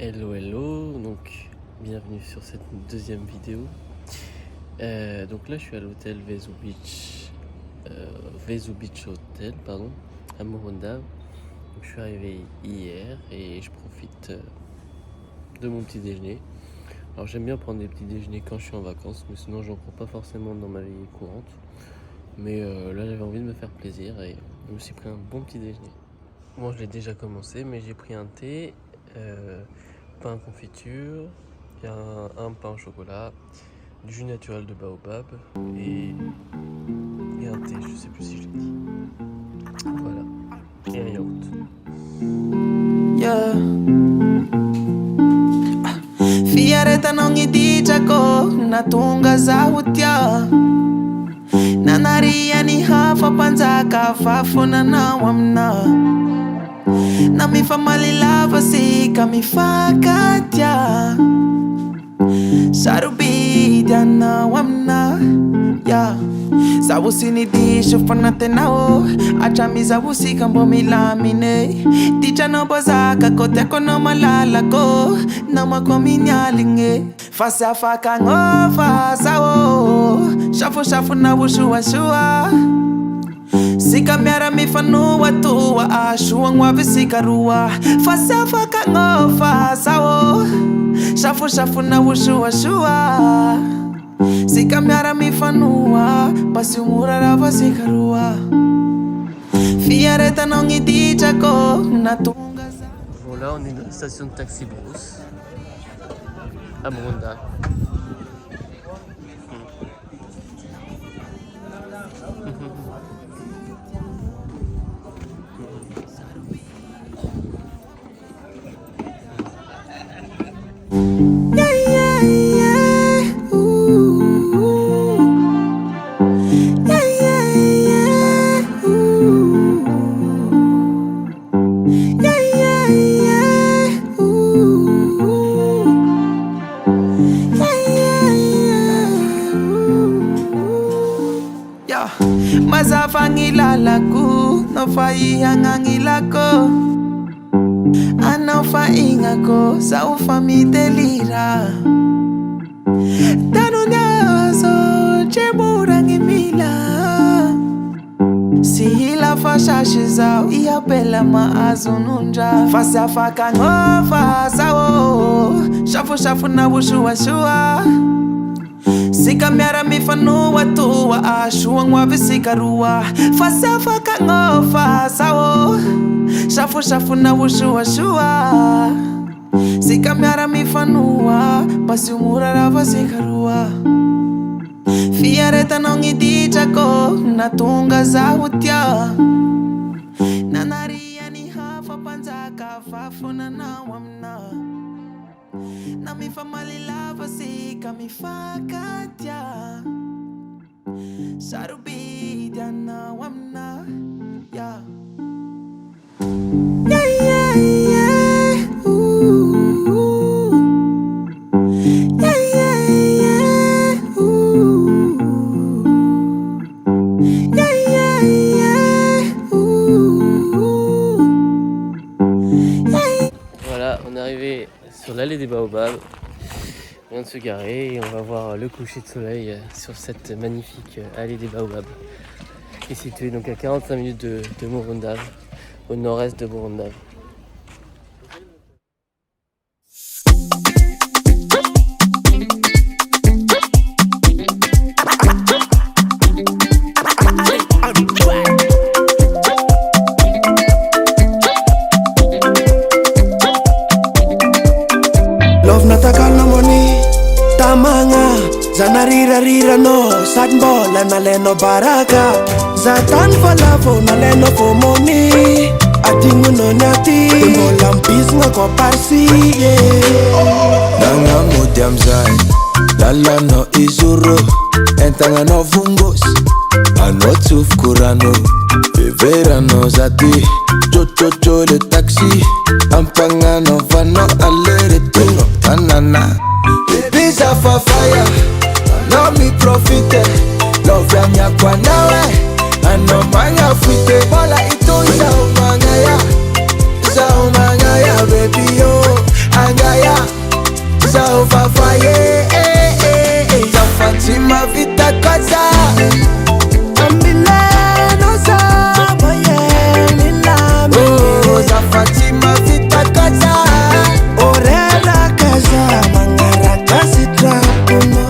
Hello hello, donc bienvenue sur cette deuxième vidéo. Donc là je suis à l'hôtel Vesu Beach Hotel, à Morondava. Donc je suis arrivé hier et je profite de mon petit déjeuner. Alors j'aime bien prendre des petits déjeuners quand je suis en vacances, mais sinon j'en prends pas forcément dans ma vie courante. Mais là j'avais envie de me faire plaisir et je me suis pris un bon petit déjeuner. Moi je l'ai déjà commencé, mais j'ai pris un thé, pain confiture, un pain au chocolat, du jus naturel de baobab et un thé, je sais plus si je l'ai dit. Voilà, et un yaourt. Yeah. Fiareta nongidijako natunga zautya nanaria ni hafa panzaka fafuna na wamna na mifamalilava sika mifakatya sarubidya na wamna yeah. Zawusinidisho fanatenao achamiza wusika mbomilamine ticha nobozaka koteko no malalako namakominyalinge fasa faka ngova sawo shafu na wushuashua sika miara mifanua tuwa ashua ngwavi sika ruwa fasa faka ngova sawo shafu na wushuashua sika miara mifanua basi umurarava sikarua fiareta nongidijako natunga. Bon là on est dans la station de taxi Brousse à Morondava. Mazafangilalaku nofaihangangilako anafaingako saufamitelira tanunyazo chemurangimila sihila fashashizao iyapela maazununja fasafaka ngova sawo shafu na wushuashua sika miara mifanua tuwa ashua ngwavi sika ruwa fasa faka ngofa sawo shafu na wushuashua sika miara mifanua basi umurarava sika ruwa fiareta nongidijako natunga zautya nanaria ni hafa panzaka fafuna na wamna na mifamalilava sika mifakatya sarubidya na wamna yeah. Yeah, yeah, yeah. Ooh. Yeah, yeah, yeah. Ooh. Yeah, yeah, yeah. Ooh. Yeah. Voilà, on est arrivé sur l'allée des Baobabs. On vient de se garer et on va voir le coucher de soleil sur cette magnifique allée des Baobabs qui est située donc à 45 minutes de Morondava, au nord-est de Morondava. Love nataka na money tamanga zanarira no sadbola na leno baraka zatan falavo na leno for money atingu no nyati mbola mpisnga kwa parsi nanga mutiamzai lala no izuro entanga no vungos anotuf kurano vivera no zati chochocho le taxi ampanga no vano alere tuno tanana babies are for fire no me profite love ya nyakwa nawe ano manga fite bola ito isa umanga ya baby yo anga Sauvafaye, Fatima vita kaza. Ambileno sama yeni lami. Oh, za Fatima vita kaza. Orera kaza mangara kasi trapuno.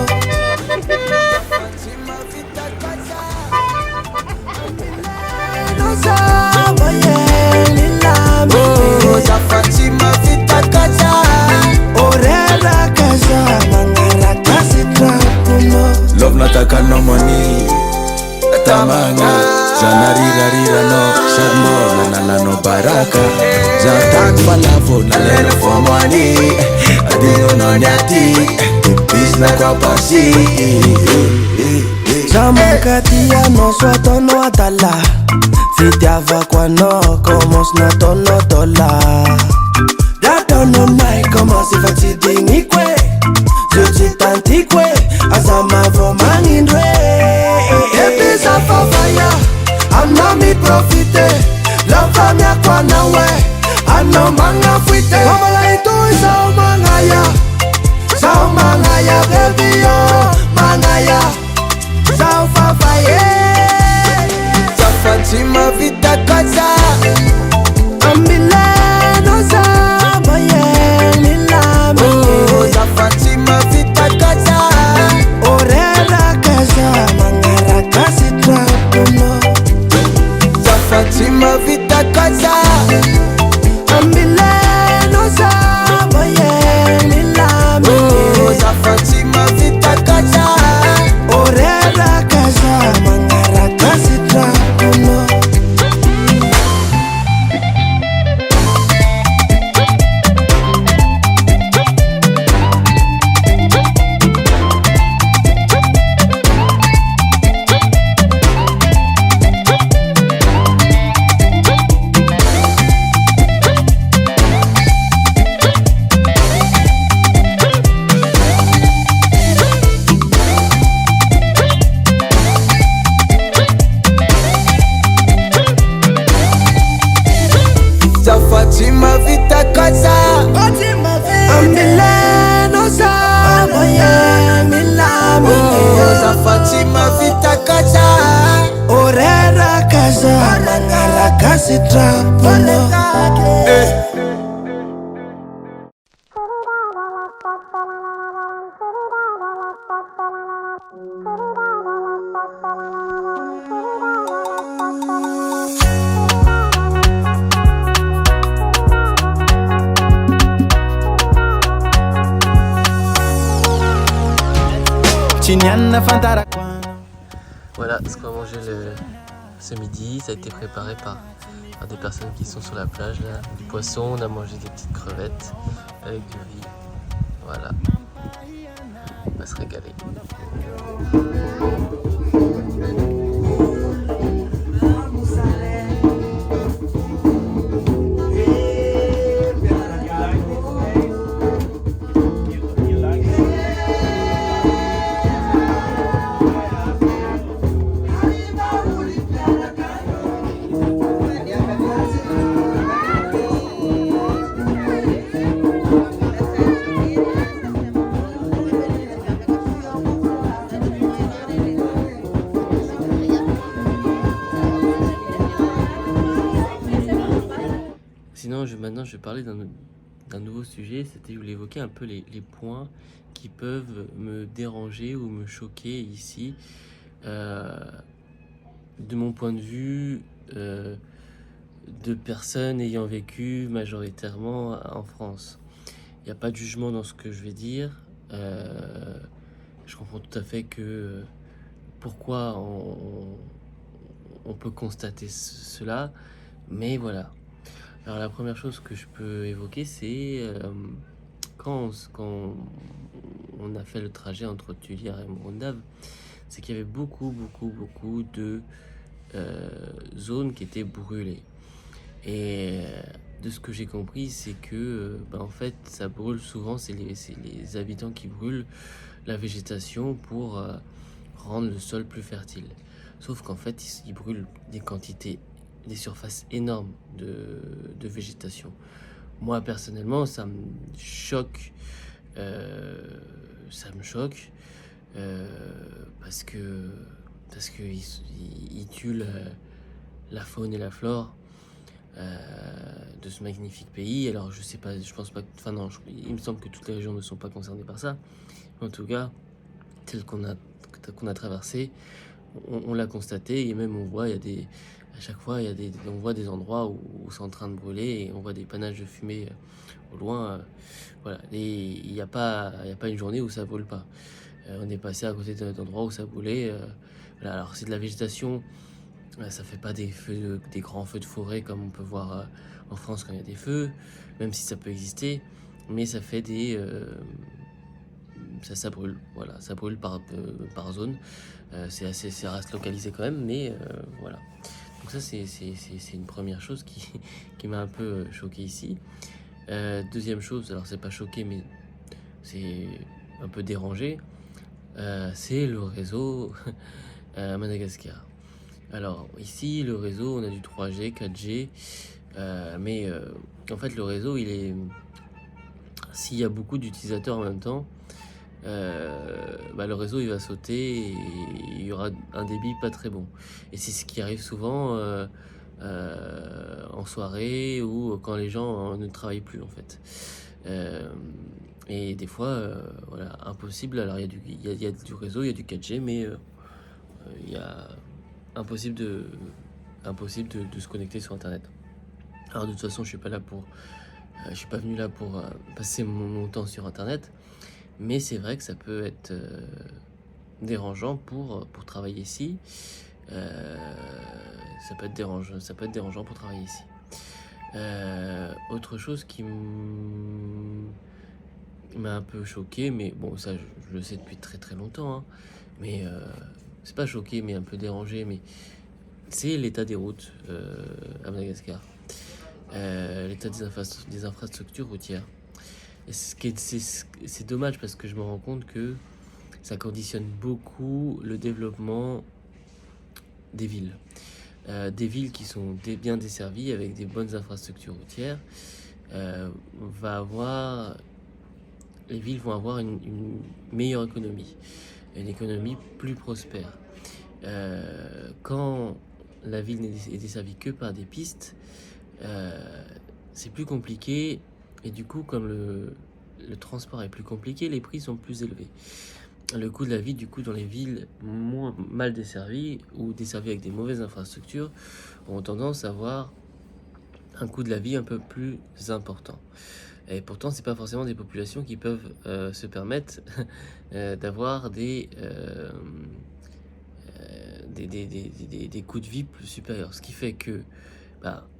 Fatima vita kaza. Ambileno sama yeni lami. Oh, za Fatima vita kaza. Orera kaza mangara kasi trapuno. Love nataka no money. Tamanga zanarira rira no sad more na no baraka. Zatak falavo na leno for money. Adino no nyati. Bis na kwa pasi. Zamankatia no suato no atala. Fitiava kwa no como snato no tola. Dato no mai como si facci dingikwe. Zuchi tantikwe. Azama vo manindwe. Ebisa fafaya. Ano mi profite. Love mia kwa nawe. Ano manga fuite. Mamala itu isa mangaya. Sao mangaya baby yo. Mangaya. Sao fafaye. Za Fatima vita kaza. Ambileno sama yeni lami. Oh, za Fatima vita kaza. Orera kaza mangara kasi trapuno. Za Fatima vita kaza. Ambileno sama yeni lami. Oh, za Fatima vita kaza. Orera kaza mangara kasi trapuno. Za Fatima vita kaza. Ambileno sama yeni lami. Oh, za Fatima vita kaza. Orera kaza mangara kasi trapuno. Chiniana fantara kwana. Voilà ce qu'on va manger ce midi. Ça a été préparé par des personnes qui sont sur la plage là. Du poisson, on a mangé des petites crevettes avec du riz. Voilà. On va se régaler. Sinon, maintenant, je vais parler d'un nouveau sujet. C'était, je voulais évoquer un peu les points qui peuvent me déranger ou me choquer ici. De mon point de vue, de personnes ayant vécu majoritairement en France. Il n'y a pas de jugement dans ce que je vais dire. Je comprends tout à fait que pourquoi on peut constater cela, mais voilà. Alors la première chose que je peux évoquer, c'est quand on a fait le trajet entre Tullire et Morondave, c'est qu'il y avait beaucoup de zones qui étaient brûlées. Et de ce que j'ai compris, c'est que en fait, ça brûle souvent, c'est les habitants qui brûlent la végétation pour rendre le sol plus fertile. Sauf qu'en fait, ils brûlent des quantités, des surfaces énormes de végétation. Moi, personnellement, ça me choque ça me choque parce que ils tuent la faune et la flore de ce magnifique pays. Alors je sais pas, je pense pas, enfin non, il me semble que toutes les régions ne sont pas concernées par ça. Mais en tout cas, celle qu'on a traversée, on l'a constaté et même on voit, à chaque fois, on voit des endroits où c'est en train de brûler et on voit des panaches de fumée au loin. Voilà, et il n'y a pas une journée où ça brûle pas. On est passé à côté d'endroits où ça brûlait. Voilà, alors c'est de la végétation. Ça fait pas des grands feux de forêt comme on peut voir en France quand il y a des feux, même si ça peut exister, mais ça fait ça brûle, voilà, ça brûle par zone. Ça reste localisé quand même, mais voilà. Donc ça c'est une première chose qui m'a un peu choqué ici. Deuxième chose, alors c'est pas choqué, mais c'est un peu dérangé, c'est le réseau à Madagascar. Alors ici le réseau, on a du 3G, 4G, mais en fait le réseau s'il y a beaucoup d'utilisateurs en même temps, le réseau il va sauter et il y aura un débit pas très bon. Et c'est ce qui arrive souvent en soirée ou quand les gens ne travaillent plus en fait. Et des fois, voilà, impossible. Alors il y a du réseau, il y a du 4G, mais il y a impossible de se connecter sur internet. Alors de toute façon je suis pas venu là pour passer mon temps sur internet, mais c'est vrai que ça peut être dérangeant pour travailler ici. Ça peut être dérangeant pour travailler ici. Autre chose qui m'a un peu choqué, mais bon ça je le sais depuis très très longtemps, hein, mais c'est pas choqué mais un peu dérangé, mais c'est l'état des routes à Madagascar, l'état des infrastructures routières. Et c'est dommage parce que je me rends compte que ça conditionne beaucoup le développement des villes. Des villes qui sont bien desservies avec des bonnes infrastructures routières, les villes vont avoir une meilleure économie, une économie plus prospère. Quand la ville n'est desservie que par des pistes, c'est plus compliqué, et du coup comme le transport est plus compliqué, les prix sont plus élevés. Le coût de la vie, du coup, dans les villes moins mal desservies ou desservies avec des mauvaises infrastructures, ont tendance à avoir un coût de la vie un peu plus important. Et pourtant, c'est pas forcément des populations qui peuvent se permettre d'avoir des coûts de vie plus supérieurs. Ce qui fait que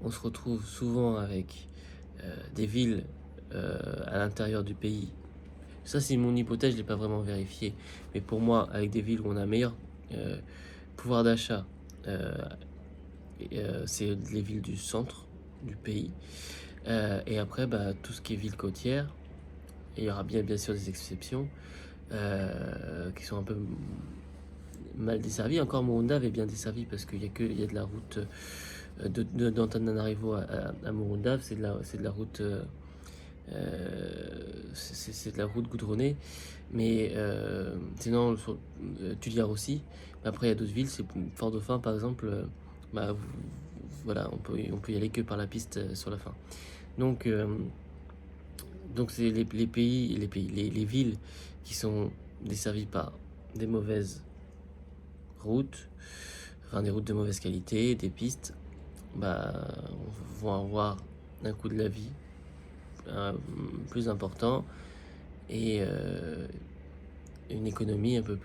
on se retrouve souvent avec des villes à l'intérieur du pays. Ça, c'est mon hypothèse, je l'ai pas vraiment vérifié. Mais pour moi, avec des villes où on a un meilleur pouvoir d'achat, c'est les villes du centre du pays. Et après, tout ce qui est ville côtière, il y aura bien sûr des exceptions qui sont un peu mal desservies. Encore Morondava est bien desservie parce qu'il y a de la route d'Antananarivo à Morondava, c'est de la route. C'est de la route goudronnée, mais sinon Tuliar aussi. Après il y a d'autres villes, c'est Fort-Dauphin par exemple, voilà, on peut y aller que par la piste sur la fin. Donc c'est les villes qui sont desservies par des mauvaises routes, enfin des routes de mauvaise qualité, des pistes, vont avoir un coût de la vie plus important et une économie un peu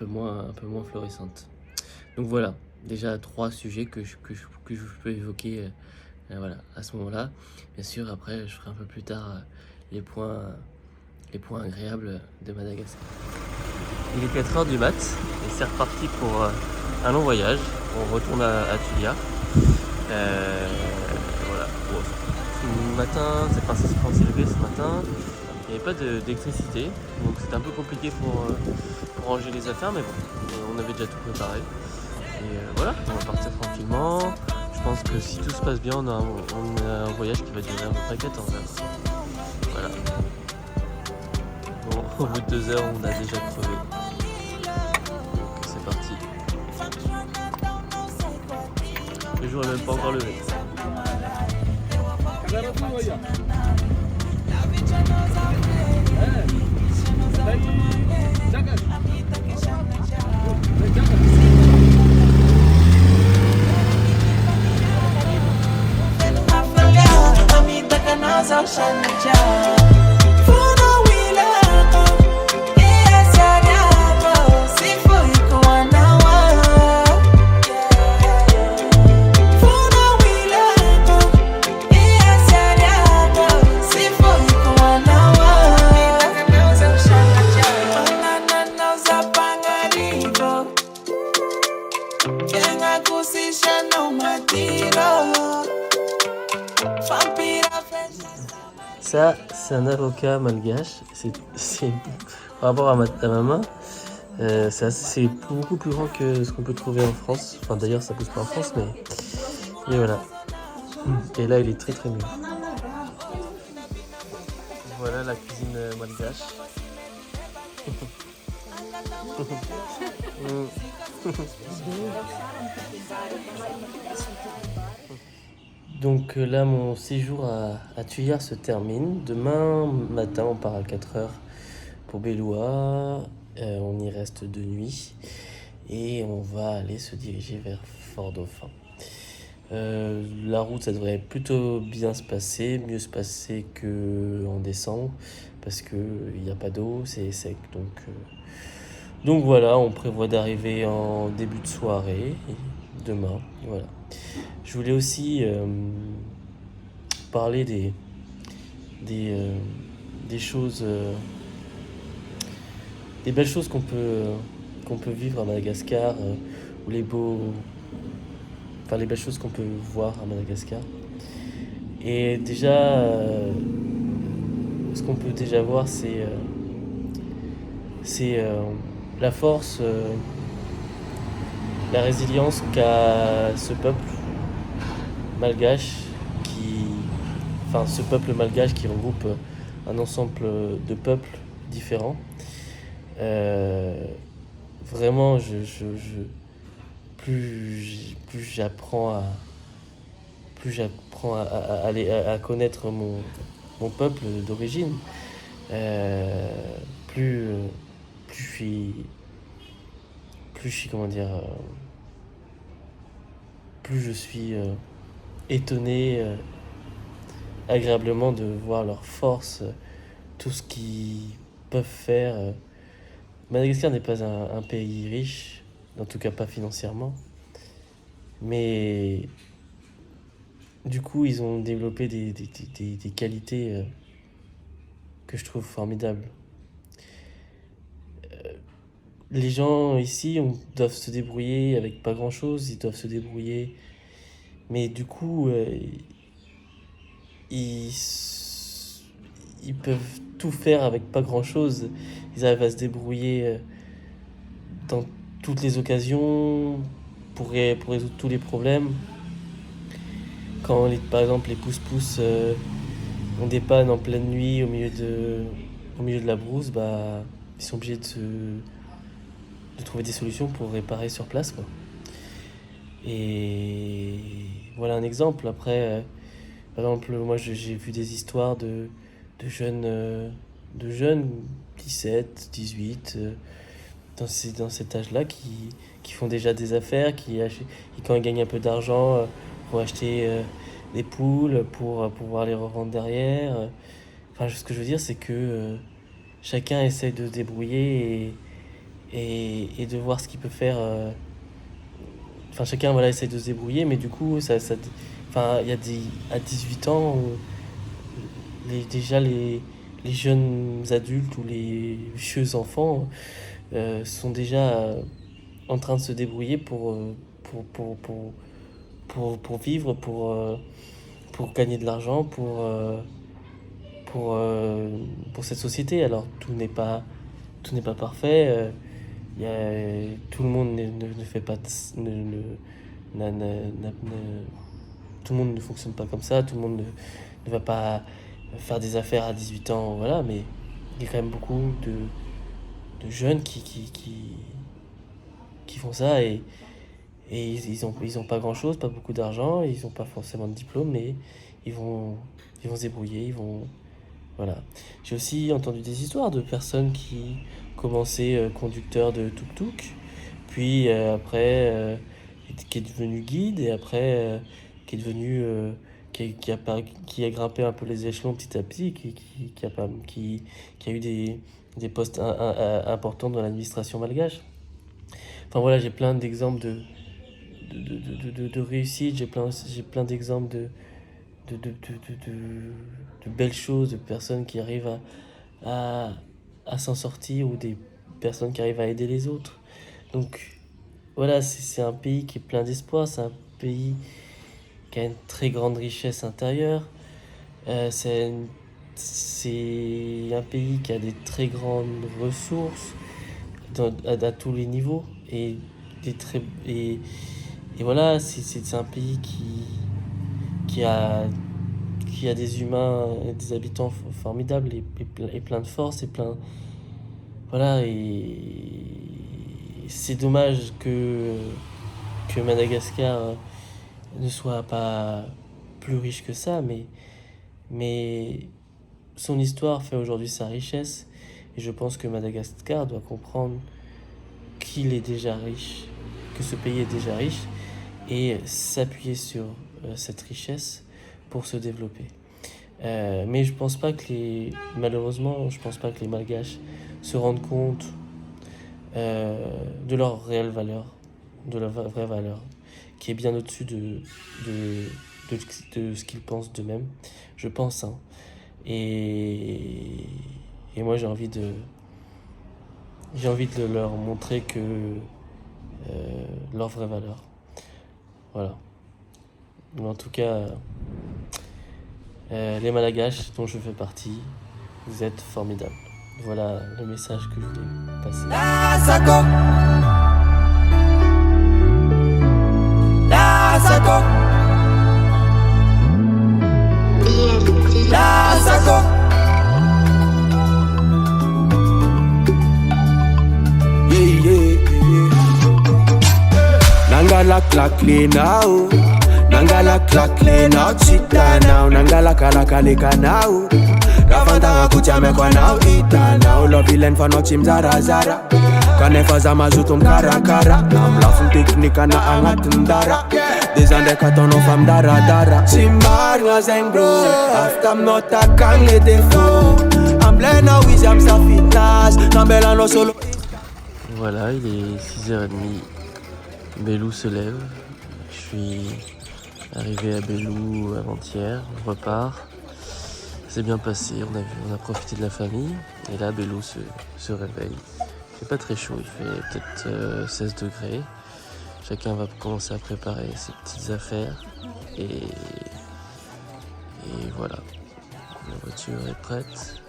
moins florissante. Donc voilà, déjà 3 sujets que je peux évoquer voilà, à ce moment-là. Bien sûr, après je ferai un peu plus tard les points agréables de Madagascar. Il est 4h du mat et c'est reparti pour un long voyage. On retourne à Tulia. Voilà. Bon, ce matin, on s'est levé ce matin, il n'y avait pas d'électricité, donc c'était un peu compliqué pour ranger les affaires, mais bon, on avait déjà tout préparé. Et voilà, on va partir tranquillement. Je pense que si tout se passe bien, on a un voyage qui va durer à peu près 14 heures. Voilà. Bon, au bout de 2 heures, on a déjà crevé. Donc c'est parti. Le jour est même pas encore levé. Ça, c'est un avocat malgache. C'est par rapport à ma main, c'est beaucoup plus grand que ce qu'on peut trouver en France. Enfin, d'ailleurs, ça pousse pas en France, mais voilà. Et là, il est très très mûr. Voilà la cuisine malgache. Donc là, mon séjour à Tuyar se termine. Demain matin, on part à 4h pour Belloua. On y reste 2 nuits. Et on va aller se diriger vers Fort-Dauphin. La route, ça devrait plutôt bien se passer, mieux se passer qu'en décembre. Parce qu'il n'y a pas d'eau, c'est sec. Donc voilà, on prévoit d'arriver en début de soirée, demain. Voilà. Je voulais aussi parler des choses, des belles choses qu'on peut vivre à Madagascar, ou les belles choses qu'on peut voir à Madagascar. Et déjà, ce qu'on peut déjà voir, c'est la force, la résilience qu'a ce peuple malgache ce peuple malgache qui regroupe un ensemble de peuples différents. Vraiment, plus j'apprends à connaître mon peuple d'origine, plus je suis étonné agréablement de voir leur force, tout ce qu'ils peuvent faire. Madagascar n'est pas un pays riche, en tout cas pas financièrement, mais du coup ils ont développé des qualités que je trouve formidables. Les gens ici doivent se débrouiller avec pas grand chose, ils doivent se débrouiller, mais du coup ils peuvent tout faire avec pas grand chose. Ils arrivent à se débrouiller dans toutes les occasions pour résoudre tous les problèmes. Quand par exemple les pousse-pousse ont des pannes en pleine nuit au milieu de la brousse, ils sont obligés de trouver des solutions pour réparer sur place, quoi. Et voilà un exemple. Après, par exemple, moi j'ai vu des histoires de jeunes 17, 18, dans cet âge-là qui font déjà des affaires, qui quand ils gagnent un peu d'argent vont acheter des poules pour pouvoir les revendre derrière. Enfin, ce que je veux dire, c'est que chacun essaie de se débrouiller et de voir ce qu'il peut faire. Enfin, chacun essaie de se débrouiller, mais du coup, il y a à 18 ans, déjà les jeunes adultes ou les vieux enfants sont déjà en train de se débrouiller pour vivre, pour gagner de l'argent, pour cette société. Alors tout n'est pas parfait. Tout le monde ne fait pas tout le monde ne fonctionne pas comme ça, tout le monde ne va pas faire des affaires à 18 ans, voilà, mais il y a quand même beaucoup de jeunes qui font ça et ils ont pas grand chose, pas beaucoup d'argent, ils n'ont pas forcément de diplôme, mais ils vont se débrouiller, voilà. J'ai aussi entendu des histoires de personnes qui commençaient conducteur de tuk-tuk, puis après qui est devenu guide et après qui est devenu qui a grimpé un peu les échelons petit à petit, qui a eu des postes importants dans l'administration malgache. Enfin voilà, j'ai plein d'exemples de réussite, j'ai plein d'exemples de belles choses, de personnes qui arrivent à s'en sortir ou des personnes qui arrivent à aider les autres. Donc voilà, c'est un pays qui est plein d'espoir, c'est un pays qui a une très grande richesse intérieure. C'est un pays qui a des très grandes ressources à tous les niveaux et voilà, c'est un pays qui a des humains, des habitants formidables et plein de force et plein voilà, et c'est dommage que Madagascar ne soit pas plus riche que ça, mais son histoire fait aujourd'hui sa richesse et je pense que Madagascar doit comprendre qu'il est déjà riche, que ce pays est déjà riche et s'appuyer sur cette richesse pour se développer. Mais malheureusement, je pense pas que les Malgaches se rendent compte de leur réelle valeur, de leur vraie valeur, qui est bien au-dessus de ce qu'ils pensent d'eux-mêmes, je pense. Hein. Et moi, j'ai envie de leur montrer que leur vraie valeur. Voilà. Mais en tout cas, les Malgaches dont je fais partie, vous êtes formidables. Voilà le message que je voulais passer. Nangala klakle now, nangala klakle now, chita now, nangala kalakaleka now. Rafanta kuchame kwa now, ita now, love ilen fa no chim zara zara. Kanefa za mazutum karakara, nam lafun teknika na angat ndara. Des années quand on femme dara dara. Simbar nga zeng bro, after not a kang le défaut. Amble na wizam sa fitness, nambela no solo. Voilà, il est 6h30. Belou se lève. Je suis arrivé à Belou avant-hier. On repart. C'est bien passé. On a profité de la famille. Et là, Belou se réveille. Il fait pas très chaud. Il fait peut-être 16 degrés. Chacun va commencer à préparer ses petites affaires. Et voilà. La voiture est prête.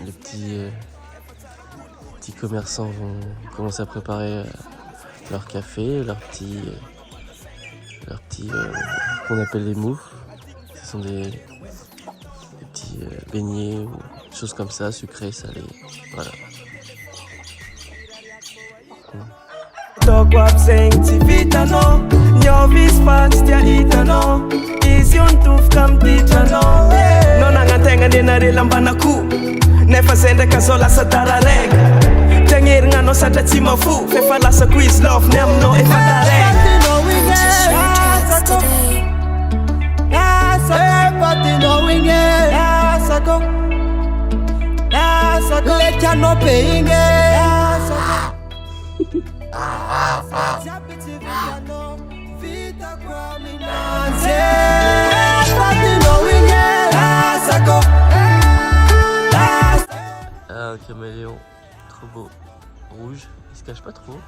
Les petits commerçants vont commencer à préparer leur café, leur petit qu'on appelle les moufs. Ce sont des petits beignets ou des choses comme ça, sucrés, salés. Voilà. Nefa sende kazola sa dararega Tangir nga no sa tatima fu Fefa la sa quiz love Nem no e fatarega Everybody knowing it Let ya no paying it Everybody knowing it Ah, un caméléon, trop beau. Rouge, il se cache pas trop.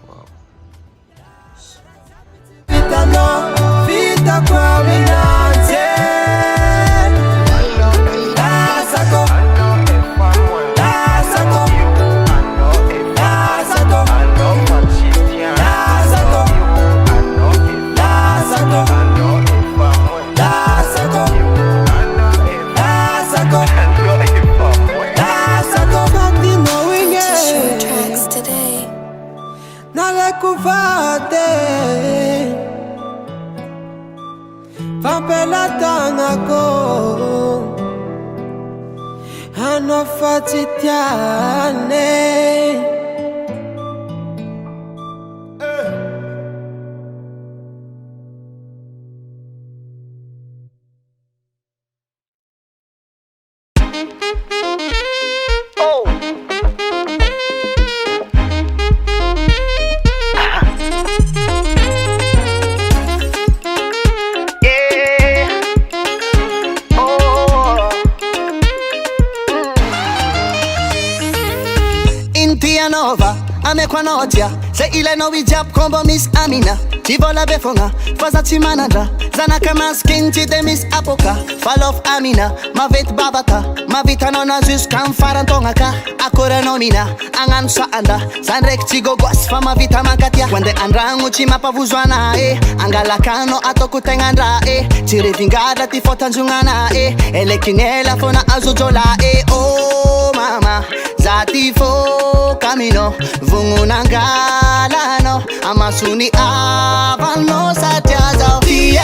Wow. kuvate Vampela tangako Anofatitiane Nova, amekwa notia Se ile no hijab kombo Miss Amina Chivola befonga, faza chimanandra Zana kama skin chide Miss Apoka Falof Amina, mavit babata Mavita nona zus kan farantonga ka Akura nomina, angan sa anda Sanrek chigo gwas fa mavita makatia Wande andrangu chima pavuzwana Angalakano atoku tengandra Chire vingada ti fotanjungana Ele kinela fona azujola Oh mama, zati fo camino Vungunangalano Amasuni avano satyazo Tia,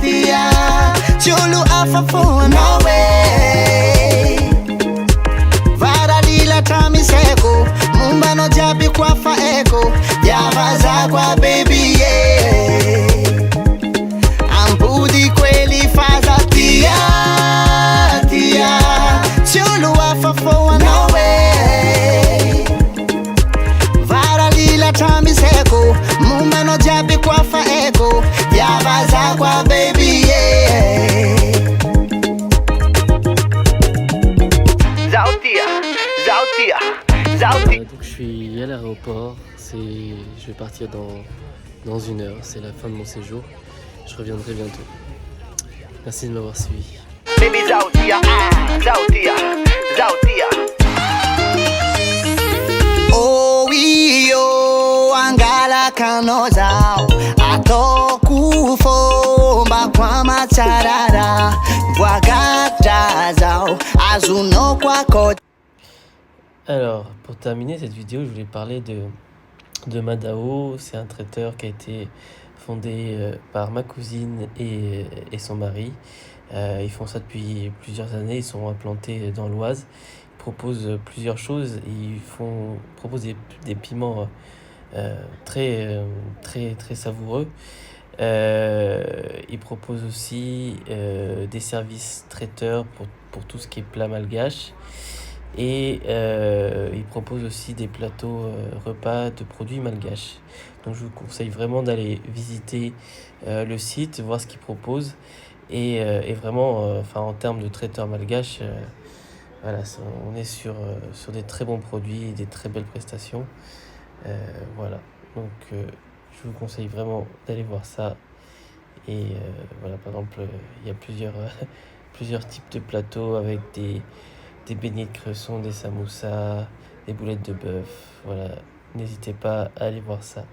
tia Chulu afafo no way Varalila tamiseko Mumba no jabi kwa fa eko Javaza kwa baby yeah Ambudi kweli faza Tia, tia Chulu afafo no way Varalila tamiseko Mumba no jabi kwa fa eko Javaza kwa baby yeah Donc je suis à l'aéroport, je vais partir dans 1 heure, c'est la fin de mon séjour. Je reviendrai bientôt. Merci de m'avoir suivi. Baby Zautia, Zautia, Zautia. Oh yo, angala kanozao, atokufo kwa macharara, bwagata azuno kwa kote. Alors, pour terminer cette vidéo, je voulais parler de Madao. C'est un traiteur qui a été fondé par ma cousine et son mari. Ils font ça depuis plusieurs années. Ils sont implantés dans l'Oise. Ils proposent plusieurs choses. Ils proposent des piments très savoureux. Ils proposent aussi des services traiteurs pour tout ce qui est plat malgache. Et ils proposent aussi des plateaux repas de produits malgaches. Donc je vous conseille vraiment d'aller visiter le site, voir ce qu'ils proposent. Et vraiment, en termes de traiteurs malgaches, voilà, on est sur des très bons produits et des très belles prestations. Voilà, donc je vous conseille vraiment d'aller voir ça. Et voilà, par exemple, il y a plusieurs types de plateaux avec des beignets de cresson, des samoussas, des boulettes de bœuf. Voilà, n'hésitez pas à aller voir ça.